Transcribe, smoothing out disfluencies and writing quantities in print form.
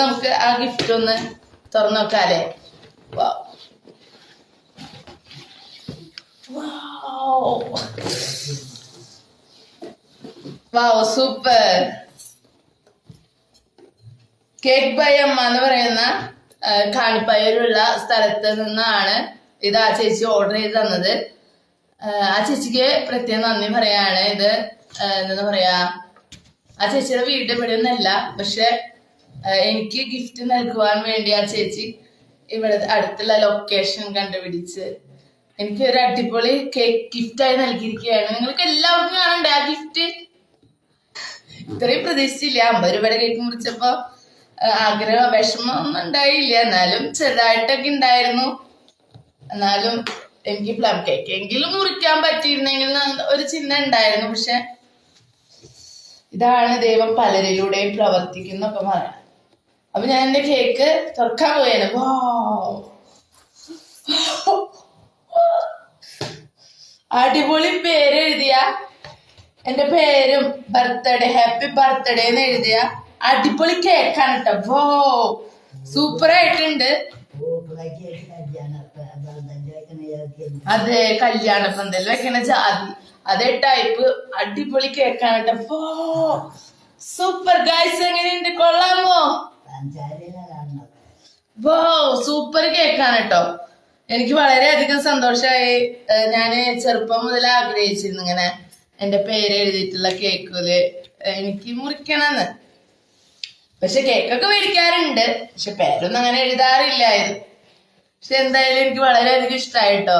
നമുക്ക് ആ ഗിഫ്റ്റ് ഒന്ന് തുറന്നു നോക്കാല്ലേ. Wow super. കേക്ക് ബൈ അമ്മ എന്ന് പറയുന്ന കാണിപ്പയ്യൂരുള്ള സ്ഥലത്ത് നിന്നാണ് ഇത് ആ ചേച്ചി ഓർഡർ ചെയ്ത് തന്നത്. ആ ചേച്ചിക്ക് പ്രത്യേകം നന്ദി പറയാണ്. ഇത് എന്താ പറയാ, ആ ചേച്ചിയുടെ വീട് ഇവിടെ ഒന്നല്ല, പക്ഷെ എനിക്ക് ഗിഫ്റ്റ് നൽകുവാൻ വേണ്ടി ആ ചേച്ചി ഇവിടെ അടുത്തുള്ള ലൊക്കേഷൻ കണ്ടുപിടിച്ച് എനിക്ക് ഒരു അടിപൊളി കേക്ക് ഗിഫ്റ്റായി നൽകിയിരിക്കുകയാണ്. നിങ്ങൾക്ക് എല്ലാവർക്കും കാണണ്ടേ ആ ഗിഫ്റ്റ്? ഇത്രയും പ്രതീക്ഷിച്ചില്ല. 50 രൂപയുടെ കേക്ക് മുറിച്ചപ്പോ ആഗ്രഹം വിഷമം ഒന്നും ഉണ്ടായില്ല, എന്നാലും ചെറുതായിട്ടൊക്കെ ഉണ്ടായിരുന്നു. എന്നാലും എനിക്ക് പ്ലം കേക്ക് എങ്കിലും മുറിക്കാൻ പറ്റിയിരുന്നെങ്കിൽ ഒരു ചിന്ത ഉണ്ടായിരുന്നു. പക്ഷെ ഇതാണ് ദൈവം പലരിലൂടെയും പ്രവർത്തിക്കുന്നൊക്കെ പറയാം. അപ്പൊ ഞാൻ എന്റെ കേക്ക് തുറക്കാൻ പോയാണ്. അടിപൊളി പേര് എഴുതിയ, എന്റെ പേരും ബർത്ത്ഡേ ഹാപ്പി ബർത്ത്ഡേ എന്ന് എഴുതിയ അടിപൊളി കേക്കാണ് കേട്ടോ. വോ സൂപ്പർ ആയിട്ടുണ്ട്. അതെ, കല്യാണ പന്തൽ വെക്കണ ജാതി അതേ ടൈപ്പ് അടിപൊളി കേക്കാണ് കേട്ടോ. വോ സൂപ്പർ ഗൈസ്, എങ്ങനെയുണ്ട്? കൊള്ളാമോ? വോ സൂപ്പർ കേക്കാണ് കേട്ടോ. എനിക്ക് വളരെയധികം സന്തോഷമായി. ഞാന് ചെറുപ്പം മുതൽ ആഗ്രഹിച്ചിരുന്നു ഇങ്ങനെ എന്റെ പേര് എഴുതിയിട്ടുള്ള കേക്കില് എനിക്ക് മുറിക്കണമെന്ന്. പക്ഷെ കേക്കൊക്കെ മേടിക്കാറുണ്ട്, പക്ഷെ പേരൊന്നും അങ്ങനെ എഴുതാറില്ലായിരുന്നു. പക്ഷെ എന്തായാലും എനിക്ക് വളരെയധികം ഇഷ്ടമായിട്ടോ.